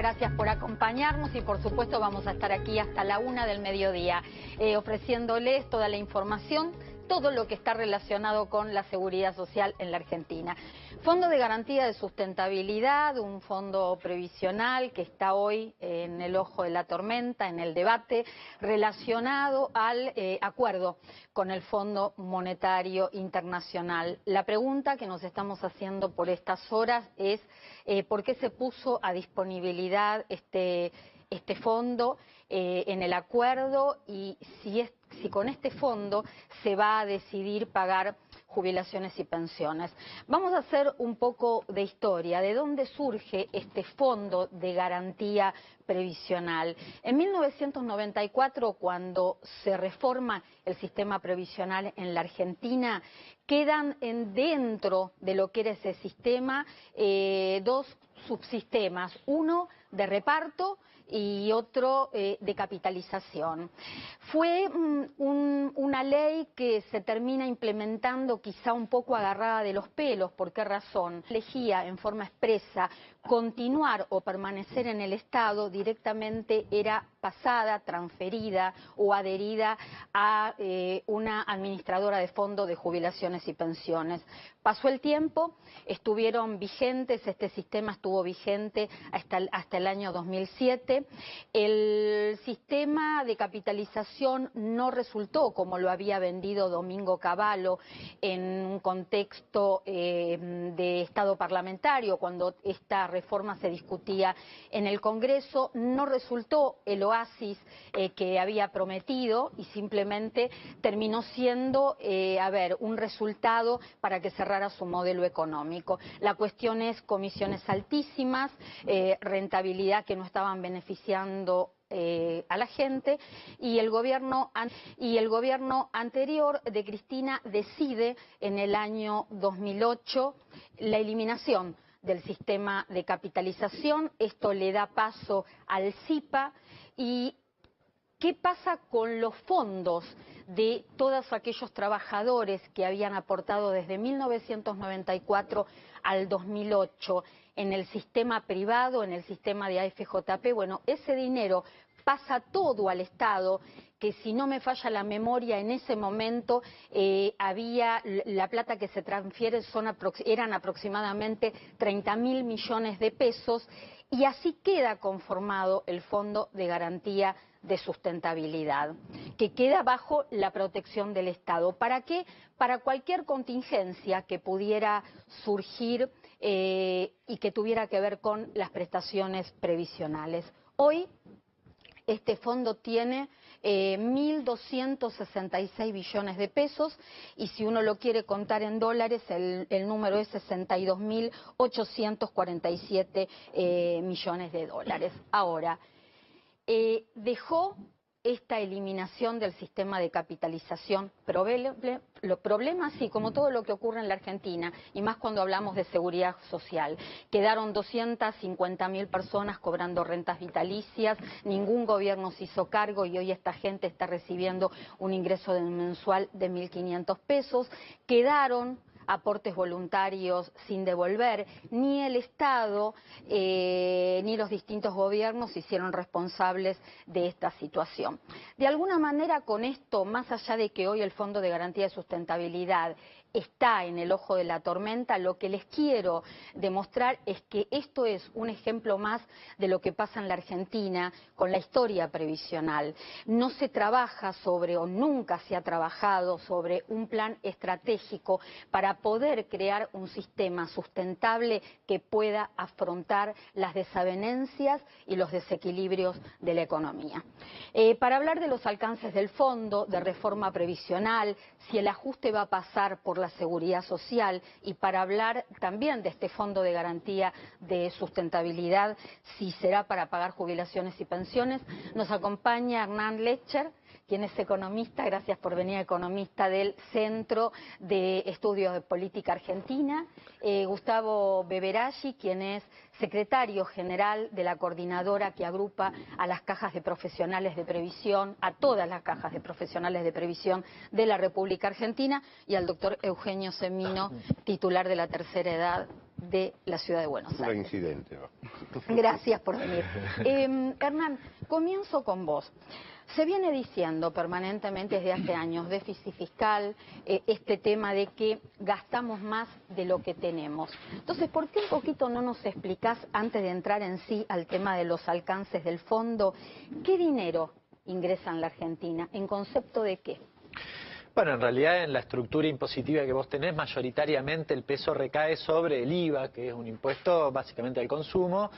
gracias por acompañarnos y por supuesto vamos a estar aquí hasta la 1 del mediodía, ofreciéndoles toda la información, todo lo que está relacionado con la seguridad social en la Argentina. Fondo de Garantía de Sustentabilidad, un fondo previsional que está hoy en el ojo de la tormenta, en el debate, relacionado al acuerdo con el Fondo Monetario Internacional. La pregunta que nos estamos haciendo por estas horas es ¿por qué se puso a disponibilidad este fondo en el acuerdo y si con este fondo se va a decidir pagar jubilaciones y pensiones? Vamos a hacer un poco de historia, de dónde surge este fondo de garantía previsional. En 1994, cuando se reforma el sistema previsional en la Argentina, quedan dentro de lo que era ese sistema dos subsistemas, uno de reparto y otro de capitalización. Fue una ley que se termina implementando quizá un poco agarrada de los pelos. ¿Por qué razón? Elegía en forma expresa continuar o permanecer en el Estado, directamente era pasada, transferida o adherida a una administradora de fondo de jubilaciones y pensiones. Pasó el tiempo, estuvieron vigentes, este sistema estuvo vigente hasta el año 2007. El sistema de capitalización no resultó como lo había vendido Domingo Cavallo en un contexto de Estado parlamentario, cuando esta reforma se discutía en el Congreso. No resultó el oasis que había prometido y simplemente terminó siendo un resultado para que cerrara su modelo económico. La cuestión es comisiones altísimas, rentabilidad que no estaban beneficiando a la gente, y el gobierno anterior de Cristina decide en el año 2008 la eliminación del sistema de capitalización. Esto le da paso al SIPA. ¿Y qué pasa con los fondos de todos aquellos trabajadores que habían aportado desde 1994 al 2008 en el sistema privado, en el sistema de AFJP? Bueno, ese dinero pasa todo al Estado, que si no me falla la memoria, en ese momento la plata que se transfiere eran aproximadamente 30.000 millones de pesos, y así queda conformado el Fondo de Garantía de Sustentabilidad, que queda bajo la protección del Estado. ¿Para qué? Para cualquier contingencia que pudiera surgir y que tuviera que ver con las prestaciones previsionales. Hoy este fondo tiene 1.266 billones de pesos, y si uno lo quiere contar en dólares, el número es 62.847 millones de dólares. Ahora, dejó esta eliminación del sistema de capitalización problemas, sí, como todo lo que ocurre en la Argentina, y más cuando hablamos de seguridad social. Quedaron 250.000 personas cobrando rentas vitalicias, ningún gobierno se hizo cargo y hoy esta gente está recibiendo un ingreso mensual de 1.500 pesos. Quedaron aportes voluntarios sin devolver, ni el Estado ni los distintos gobiernos se hicieron responsables de esta situación. De alguna manera, con esto, más allá de que hoy el Fondo de Garantía de Sustentabilidad está en el ojo de la tormenta, lo que les quiero demostrar es que esto es un ejemplo más de lo que pasa en la Argentina con la historia previsional. No se trabaja sobre, o nunca se ha trabajado sobre, un plan estratégico para poder crear un sistema sustentable que pueda afrontar las desavenencias y los desequilibrios de la economía. Para hablar de los alcances del fondo, de reforma previsional, si el ajuste va a pasar por la seguridad social, y para hablar también de este fondo de garantía de sustentabilidad, si será para pagar jubilaciones y pensiones, nos acompaña Hernán Lecher, quien es economista, gracias por venir, economista del Centro de Estudios de Política Argentina, Gustavo Beberaggi, quien es secretario general de la coordinadora que agrupa a las cajas de profesionales de previsión, a todas las cajas de profesionales de previsión de la República Argentina, y al doctor Eugenio Semino, titular de la Tercera Edad de la ciudad de Buenos Aires. Un incidente, ¿no? Gracias por venir. Hernán, comienzo con vos. Se viene diciendo permanentemente desde hace años, déficit fiscal, este tema de que gastamos más de lo que tenemos. Entonces, ¿por qué un poquito no nos explicás, antes de entrar en sí al tema de los alcances del fondo, qué dinero ingresa en la Argentina? ¿En concepto de qué? Bueno, en realidad en la estructura impositiva que vos tenés, mayoritariamente el peso recae sobre el IVA, que es un impuesto básicamente al consumo.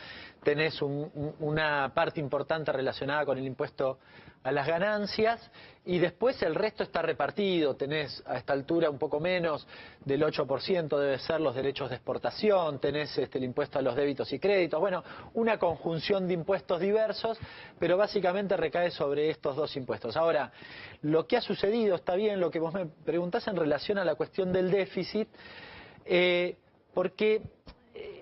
Tenés una parte importante relacionada con el impuesto a las ganancias y después el resto está repartido. Tenés a esta altura un poco menos del 8% debe ser los derechos de exportación, tenés el impuesto a los débitos y créditos. Bueno, una conjunción de impuestos diversos, pero básicamente recae sobre estos dos impuestos. Ahora, lo que ha sucedido, está bien lo que vos me preguntás en relación a la cuestión del déficit, porque...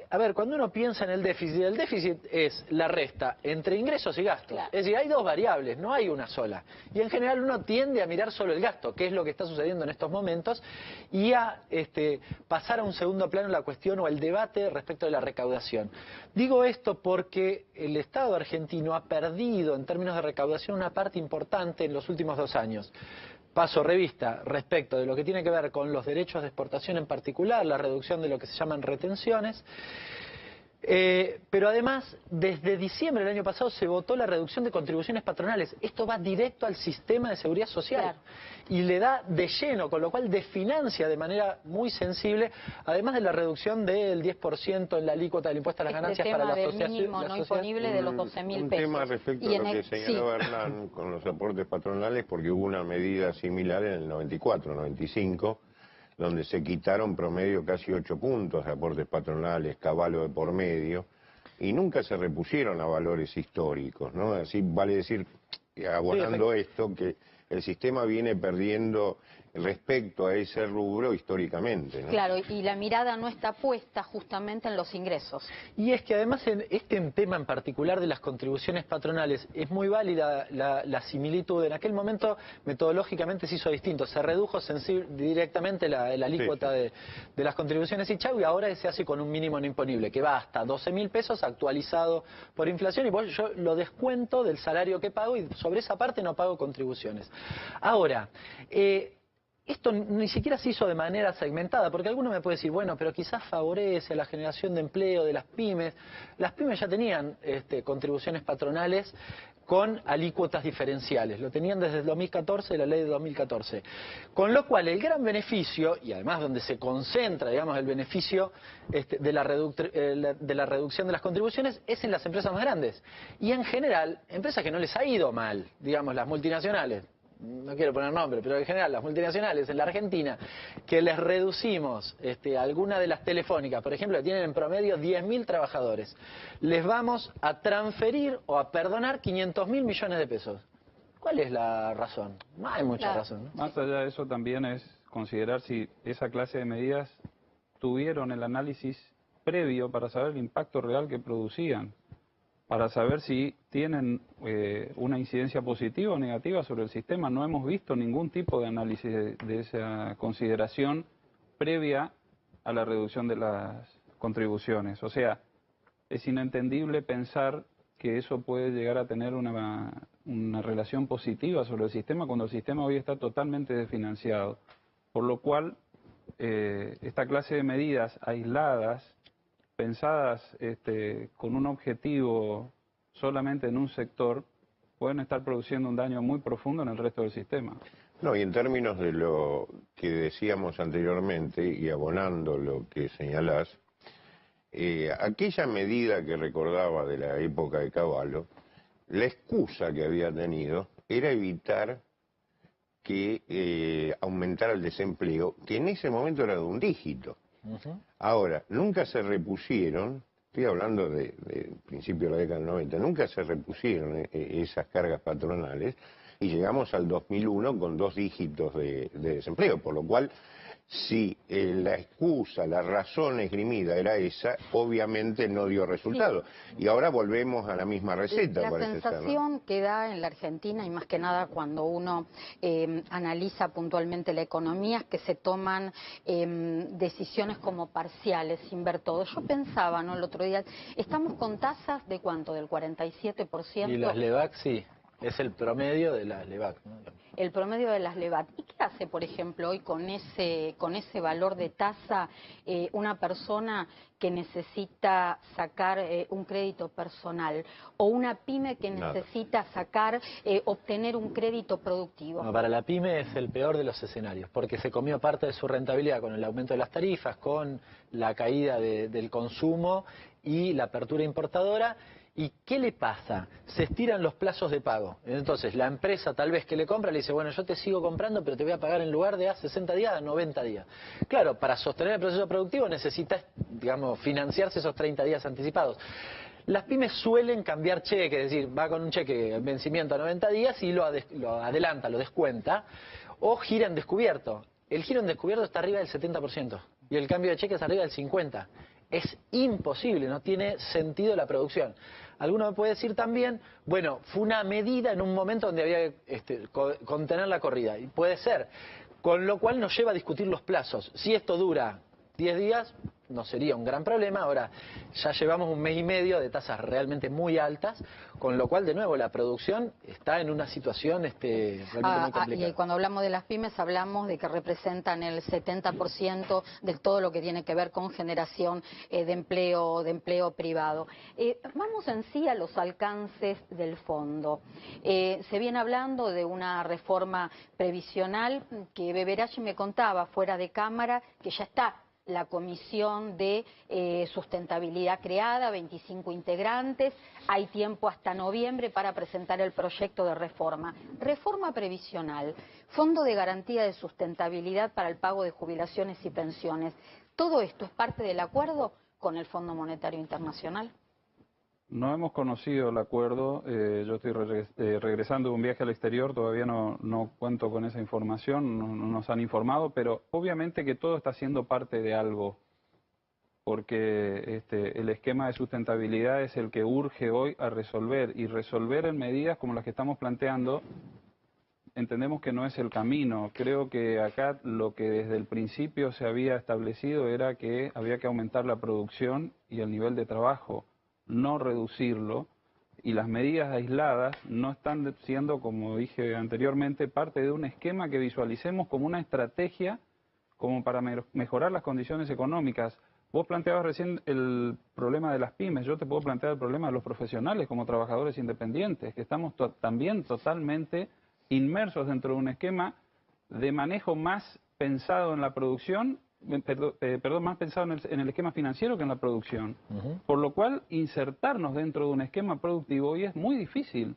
A ver, cuando uno piensa en el déficit es la resta entre ingresos y gastos. Claro. Es decir, hay dos variables, no hay una sola. Y en general uno tiende a mirar solo el gasto, que es lo que está sucediendo en estos momentos, y a pasar a un segundo plano la cuestión o el debate respecto de la recaudación. Digo esto porque el Estado argentino ha perdido en términos de recaudación una parte importante en los últimos 2 años. Paso revista respecto de lo que tiene que ver con los derechos de exportación en particular, la reducción de lo que se llaman retenciones. Pero además, desde diciembre del año pasado se votó la reducción de contribuciones patronales. Esto va directo al sistema de seguridad social. Claro. Y le da de lleno, con lo cual desfinancia de manera muy sensible, además de la reducción del 10% en la alícuota del impuesto a las ganancias para la asociación. Mínimo no imponible de los 12.000 pesos. Un tema respecto a lo que señaló Hernán con los aportes patronales, porque hubo una medida similar en el 94, 95, donde se quitaron promedio casi 8 puntos de aportes patronales, caballo de por medio, y nunca se repusieron a valores históricos, ¿no? Así vale decir, abonando esto, que el sistema viene perdiendo respecto a ese rubro históricamente, ¿no? Claro, y la mirada no está puesta justamente en los ingresos. Y es que además en este tema en particular de las contribuciones patronales es muy válida la similitud. En aquel momento metodológicamente se hizo distinto, se redujo directamente la alícuota de las contribuciones y chau, y ahora se hace con un mínimo no imponible que va hasta 12.000 pesos actualizado por inflación, y yo lo descuento del salario que pago y sobre esa parte no pago contribuciones. Ahora, esto ni siquiera se hizo de manera segmentada, porque alguno me puede decir, bueno, pero quizás favorece a la generación de empleo de las pymes. Las pymes ya tenían contribuciones patronales con alícuotas diferenciales. Lo tenían desde el 2014, la ley de 2014. Con lo cual, el gran beneficio, y además donde se concentra, digamos, el beneficio de la reducción de las contribuciones, es en las empresas más grandes. Y en general, empresas que no les ha ido mal, digamos, las multinacionales. No quiero poner nombre, pero en general las multinacionales en la Argentina, que les reducimos alguna de las telefónicas, por ejemplo, que tienen en promedio 10.000 trabajadores, les vamos a transferir o a perdonar 500.000 millones de pesos. ¿Cuál es la razón? No hay mucha razón, ¿no? Más allá de eso también es considerar si esa clase de medidas tuvieron el análisis previo para saber el impacto real que producían, para saber si tienen una incidencia positiva o negativa sobre el sistema. No hemos visto ningún tipo de análisis de esa consideración previa a la reducción de las contribuciones. O sea, es inentendible pensar que eso puede llegar a tener una relación positiva sobre el sistema cuando el sistema hoy está totalmente desfinanciado. Por lo cual, esta clase de medidas aisladas, pensadas con un objetivo solamente en un sector, pueden estar produciendo un daño muy profundo en el resto del sistema. No, y en términos de lo que decíamos anteriormente, y abonando lo que señalás, aquella medida que recordaba de la época de Cavallo, la excusa que había tenido era evitar que aumentara el desempleo, que en ese momento era de un dígito. Ahora, nunca se repusieron, estoy hablando de principio de la década del 90, nunca se repusieron esas cargas patronales y llegamos al 2001 con 2 dígitos de desempleo, por lo cual Si la excusa, la razón esgrimida era esa, obviamente no dio resultado. Sí. Y ahora volvemos a la misma receta. La sensación que da en la Argentina, y más que nada cuando uno analiza puntualmente la economía, es que se toman decisiones como parciales, sin ver todo. Yo pensaba, ¿no?, el otro día, estamos con tasas de ¿cuánto? Del 47%. Y las LEVAC, sí. Es el promedio de las LEVAC, ¿no? El promedio de las LEVAC. ¿Y qué hace, por ejemplo, hoy con ese valor de tasa una persona que necesita sacar un crédito personal o una pyme que necesita obtener un crédito productivo? No, para la pyme es el peor de los escenarios, porque se comió parte de su rentabilidad con el aumento de las tarifas, con la caída del consumo y la apertura importadora. ¿Y qué le pasa? Se estiran los plazos de pago. Entonces, la empresa tal vez que le compra le dice, bueno, yo te sigo comprando, pero te voy a pagar en lugar de a 60 días, a 90 días. Claro, para sostener el proceso productivo necesitas, digamos, financiarse esos 30 días anticipados. Las pymes suelen cambiar cheque, es decir, va con un cheque en vencimiento a 90 días y lo adelanta, lo descuenta, o gira en descubierto. El giro en descubierto está arriba del 70% y el cambio de cheque es arriba del 50%. Es imposible, no tiene sentido la producción. Alguno me puede decir también, bueno, fue una medida en un momento donde había que contener la corrida, y puede ser, con lo cual nos lleva a discutir los plazos. Si esto dura 10 días, no sería un gran problema. Ahora, ya llevamos un mes y medio de tasas realmente muy altas, con lo cual, de nuevo, la producción está en una situación realmente muy complicada. Y cuando hablamos de las pymes, hablamos de que representan el 70% de todo lo que tiene que ver con generación de empleo privado. Vamos en sí a los alcances del fondo. Se viene hablando de una reforma previsional que Beberachi me contaba fuera de cámara que ya está la Comisión de Sustentabilidad creada, 25 integrantes, hay tiempo hasta noviembre para presentar el proyecto de reforma. Reforma previsional, Fondo de Garantía de Sustentabilidad para el pago de jubilaciones y pensiones. ¿Todo esto es parte del acuerdo con el Fondo Monetario Internacional? No hemos conocido el acuerdo, yo estoy regresando de un viaje al exterior, todavía no cuento con esa información, no nos han informado, pero obviamente que todo está siendo parte de algo, porque el esquema de sustentabilidad es el que urge hoy a resolver, y resolver en medidas como las que estamos planteando, entendemos que no es el camino. Creo que acá lo que desde el principio se había establecido era que había que aumentar la producción y el nivel de trabajo, no reducirlo, y las medidas aisladas no están siendo, como dije anteriormente, parte de un esquema que visualicemos como una estrategia como para mejorar las condiciones económicas. Vos planteabas recién el problema de las pymes, yo te puedo plantear el problema de los profesionales como trabajadores independientes, que estamos también totalmente inmersos dentro de un esquema de manejo más pensado en la producción, más pensado en el esquema financiero que en la producción. Por lo cual, insertarnos dentro de un esquema productivo hoy es muy difícil.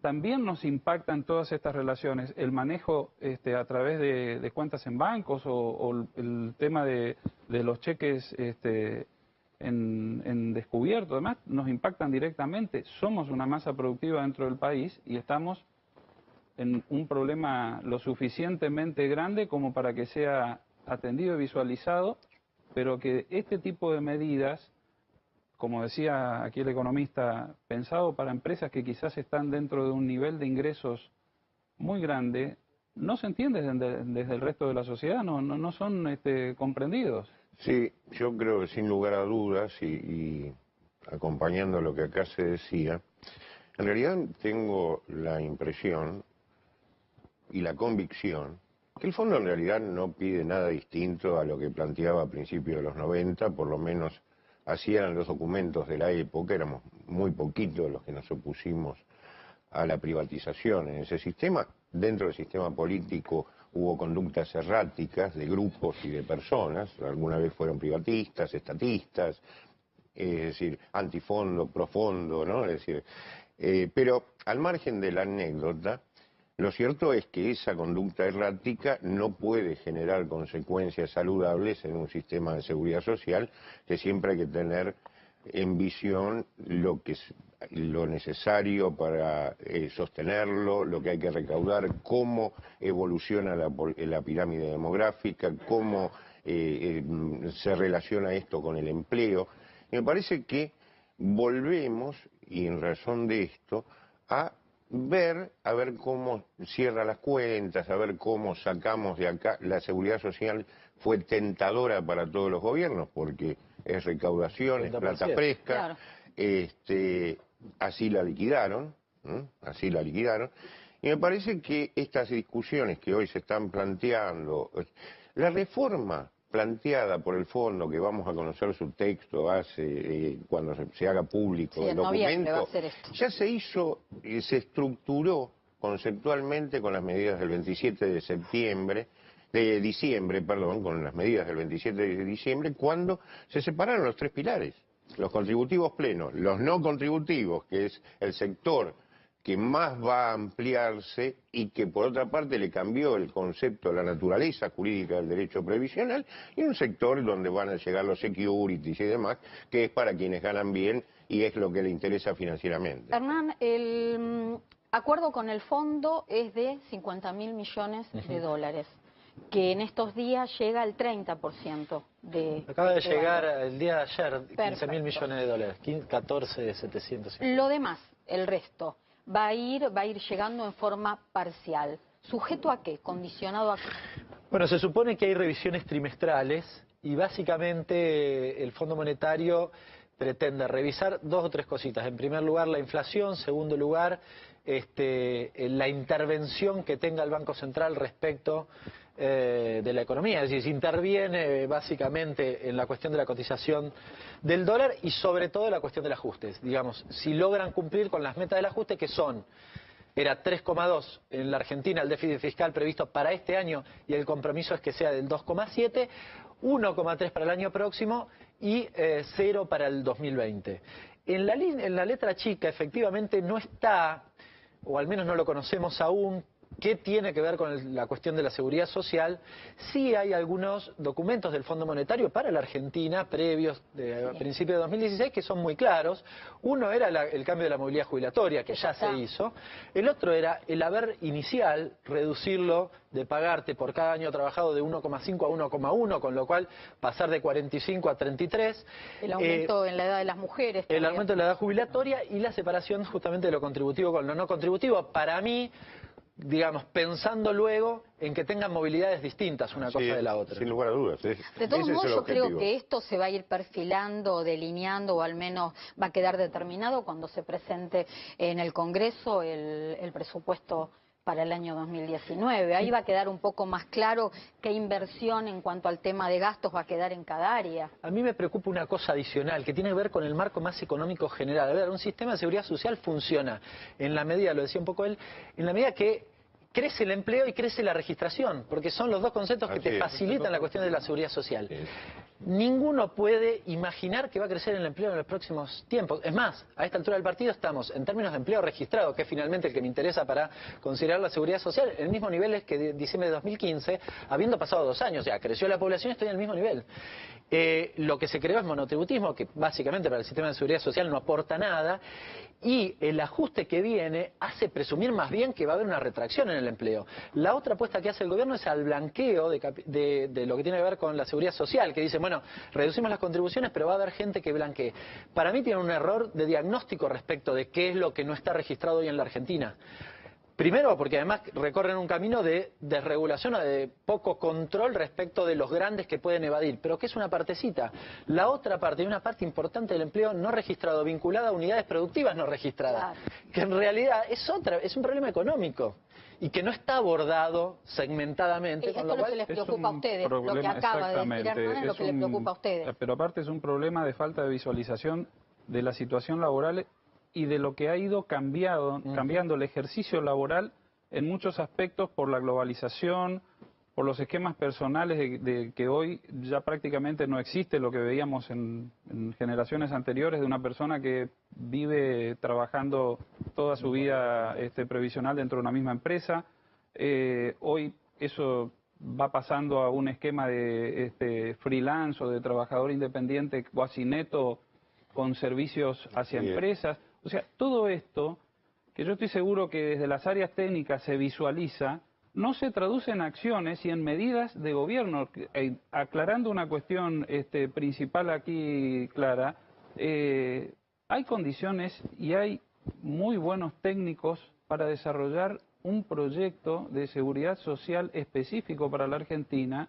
También nos impactan todas estas relaciones, el manejo a través de cuentas en bancos o el tema de los cheques en descubierto. Además, nos impactan directamente. Somos una masa productiva dentro del país y estamos en un problema lo suficientemente grande como para que sea atendido y visualizado, pero que este tipo de medidas, como decía aquí el economista, pensado para empresas que quizás están dentro de un nivel de ingresos muy grande, no se entiende desde el resto de la sociedad, no son comprendidos. Sí, yo creo que sin lugar a dudas, y acompañando lo que acá se decía, en realidad tengo la impresión y la convicción que el fondo en realidad no pide nada distinto a lo que planteaba a principios de los 90, por lo menos así eran los documentos de la época, éramos muy poquitos los que nos opusimos a la privatización en ese sistema. Dentro del sistema político hubo conductas erráticas de grupos y de personas, alguna vez fueron privatistas, estatistas, es decir, antifondo, profondo, ¿no? Es decir, pero al margen de la anécdota, lo cierto es que esa conducta errática no puede generar consecuencias saludables en un sistema de seguridad social, que siempre hay que tener en visión lo que lo necesario para sostenerlo, lo que hay que recaudar, cómo evoluciona la pirámide demográfica, cómo se relaciona esto con el empleo. Y me parece que volvemos, y en razón de esto, a ver cómo cierra las cuentas, a ver cómo sacamos de acá. La seguridad social fue tentadora para todos los gobiernos, porque es recaudación, es plata fresca, claro. Así la liquidaron, así la liquidaron, y me parece que estas discusiones que hoy se están planteando, la reforma planteada por el fondo, que vamos a conocer su texto cuando se haga público el documento, ya se hizo y se estructuró conceptualmente con las medidas del 27 de diciembre, con las medidas del 27 de diciembre, cuando se separaron los tres pilares, los contributivos plenos, los no contributivos, que es el sector que más va a ampliarse y que por otra parte le cambió el concepto, la naturaleza jurídica del derecho previsional, y un sector donde van a llegar los securities y demás, que es para quienes ganan bien y es lo que le interesa financieramente. Hernán, el acuerdo con el fondo es de 50.000 millones de dólares, que en estos días llega al 30% de... Acaba de llegar el día de ayer 15.000 millones de dólares, 14.700. Lo demás, el resto, va a ir llegando en forma parcial. ¿Sujeto a qué? ¿Condicionado a qué? Bueno, se supone que hay revisiones trimestrales y básicamente el Fondo Monetario pretende revisar dos o tres cositas. En primer lugar, la inflación. Segundo lugar, la intervención que tenga el Banco Central respecto de la economía. Es decir, si interviene básicamente en la cuestión de la cotización del dólar y sobre todo la cuestión del ajuste. Digamos, si logran cumplir con las metas del ajuste, que era 3,2 en la Argentina el déficit fiscal previsto para este año, y el compromiso es que sea del 2,7, 1,3 para el año próximo y 0 para el 2020. En la letra chica efectivamente no está, o al menos no lo conocemos aún, qué tiene que ver con la cuestión de la seguridad social. Sí hay algunos documentos del Fondo Monetario para la Argentina previos a principios de 2016 que son muy claros. Uno era el cambio de la movilidad jubilatoria, que ya se hizo. El otro era el haber inicial, reducirlo de pagarte por cada año trabajado de 1,5 a 1,1, con lo cual pasar de 45 a 33. El aumento en la edad de las mujeres. El aumento de la edad jubilatoria y la separación justamente de lo contributivo con lo no contributivo. Para mí, digamos, pensando luego en que tengan movilidades distintas una cosa de la otra. Sin lugar a dudas. De todos modos, yo creo que esto se va a ir perfilando, delineando, o al menos va a quedar determinado cuando se presente en el Congreso el presupuesto para el año 2019. Ahí va a quedar un poco más claro qué inversión en cuanto al tema de gastos va a quedar en cada área. A mí me preocupa una cosa adicional que tiene que ver con el marco más económico general. A ver, un sistema de seguridad social funciona en la medida, lo decía un poco él, en la medida que crece el empleo y crece la registración, porque son los dos conceptos que te facilitan la cuestión de la seguridad social. Ninguno puede imaginar que va a crecer el empleo en los próximos tiempos. Es más, a esta altura del partido estamos, en términos de empleo registrado, que es finalmente el que me interesa para considerar la seguridad social, el mismo nivel es que de diciembre de 2015, habiendo pasado 2 años, ya creció la población, estoy en el mismo nivel. Lo que se creó es monotributismo, que básicamente para el sistema de seguridad social no aporta nada, y el ajuste que viene hace presumir más bien que va a haber una retracción en el empleo. La otra apuesta que hace el gobierno es al blanqueo de lo que tiene que ver con la seguridad social, que dice, bueno, reducimos las contribuciones, pero va a haber gente que blanquee. Para mí tiene un error de diagnóstico respecto de qué es lo que no está registrado hoy en la Argentina. Primero, porque además recorren un camino de desregulación o de poco control respecto de los grandes que pueden evadir, pero que es una partecita. La otra parte, y una parte importante del empleo no registrado, vinculada a unidades productivas no registradas, que en realidad es un problema económico y que no está abordado segmentadamente. Esto es lo que les preocupa a ustedes, lo que acaba de decir Hernán es lo que les preocupa a ustedes. Pero aparte es un problema de falta de visualización de la situación laboral y de lo que ha ido cambiando el ejercicio laboral en muchos aspectos por la globalización, por los esquemas personales de que hoy ya prácticamente no existe lo que veíamos en generaciones anteriores de una persona que vive trabajando toda su vida previsional dentro de una misma empresa. Hoy eso va pasando a un esquema de freelance o de trabajador independiente cuasi neto con servicios hacia empresas. O O sea, todo esto, que yo estoy seguro que desde las áreas técnicas se visualiza, no se traduce en acciones y en medidas de gobierno. Aclarando una cuestión principal aquí, Clara, hay condiciones y hay muy buenos técnicos para desarrollar un proyecto de seguridad social específico para la Argentina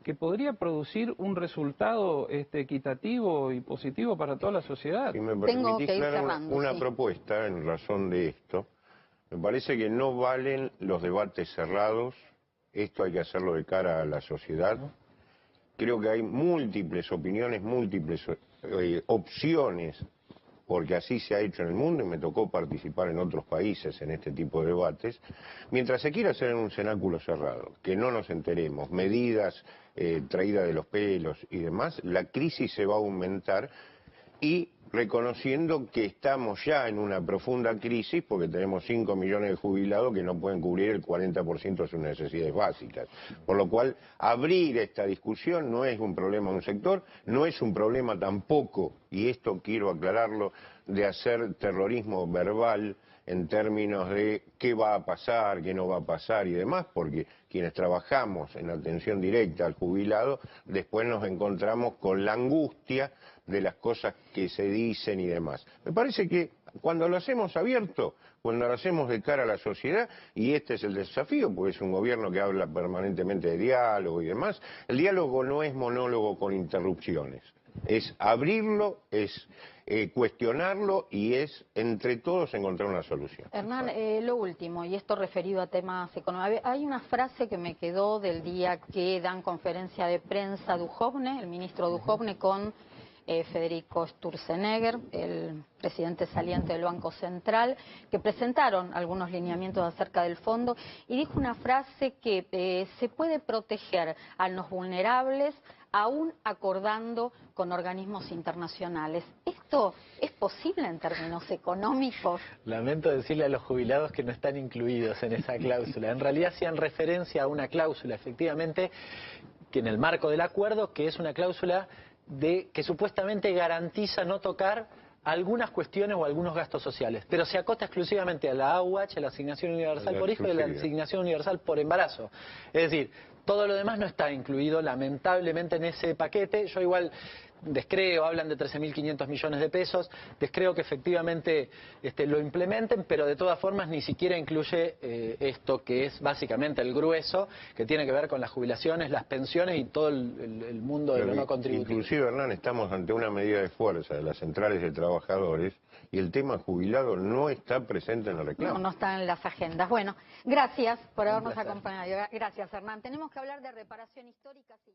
que podría producir un resultado equitativo y positivo para toda la sociedad. Si me Tengo permitís, que ir Clara, cerrando, una sí. propuesta en razón de esto. Me parece que no valen los debates cerrados. Esto hay que hacerlo de cara a la sociedad. Creo que hay múltiples opiniones, múltiples opciones, porque así se ha hecho en el mundo y me tocó participar en otros países en este tipo de debates. Mientras se quiera hacer en un cenáculo cerrado, que no nos enteremos, medidas traídas de los pelos y demás, la crisis se va a aumentar, y reconociendo que estamos ya en una profunda crisis porque tenemos 5 millones de jubilados que no pueden cubrir el 40% de sus necesidades básicas. Por lo cual, abrir esta discusión no es un problema de un sector, no es un problema tampoco, y esto quiero aclararlo, de hacer terrorismo verbal en términos de qué va a pasar, qué no va a pasar y demás, porque quienes trabajamos en atención directa al jubilado, después nos encontramos con la angustia de las cosas que se dicen y demás. Me parece que cuando lo hacemos abierto, cuando lo hacemos de cara a la sociedad, y este es el desafío, porque es un gobierno que habla permanentemente de diálogo y demás, el diálogo no es monólogo con interrupciones, es abrirlo, es cuestionarlo y es entre todos encontrar una solución. Hernán, lo último, y esto referido a temas económicos. Hay una frase que me quedó del día que dan conferencia de prensa Duhovne, el ministro Duhovne, con Federico Sturzenegger, el presidente saliente del Banco Central, que presentaron algunos lineamientos acerca del fondo, y dijo una frase que se puede proteger a los vulnerables aún acordando con organismos internacionales. ¿Esto es posible en términos económicos? Lamento decirle a los jubilados que no están incluidos en esa cláusula. En realidad hacían referencia a una cláusula, efectivamente, que en el marco del acuerdo, que es una cláusula que supuestamente garantiza no tocar algunas cuestiones o algunos gastos sociales, pero se acota exclusivamente a la AUH, a la asignación universal por hijo, y a la asignación universal por embarazo. Es decir, todo lo demás no está incluido, lamentablemente, en ese paquete. Yo igual descreo, hablan de 13.500 millones de pesos, descreo que efectivamente lo implementen, pero de todas formas ni siquiera incluye esto que es básicamente el grueso, que tiene que ver con las jubilaciones, las pensiones y todo el mundo de lo no contributivo. Inclusive, Hernán, estamos ante una medida de fuerza de las centrales de trabajadores y el tema jubilado no está presente en la reclamo. No, no está en las agendas. Bueno, gracias por habernos acompañado. Gracias, Hernán. Tenemos que hablar de reparación histórica. Sí.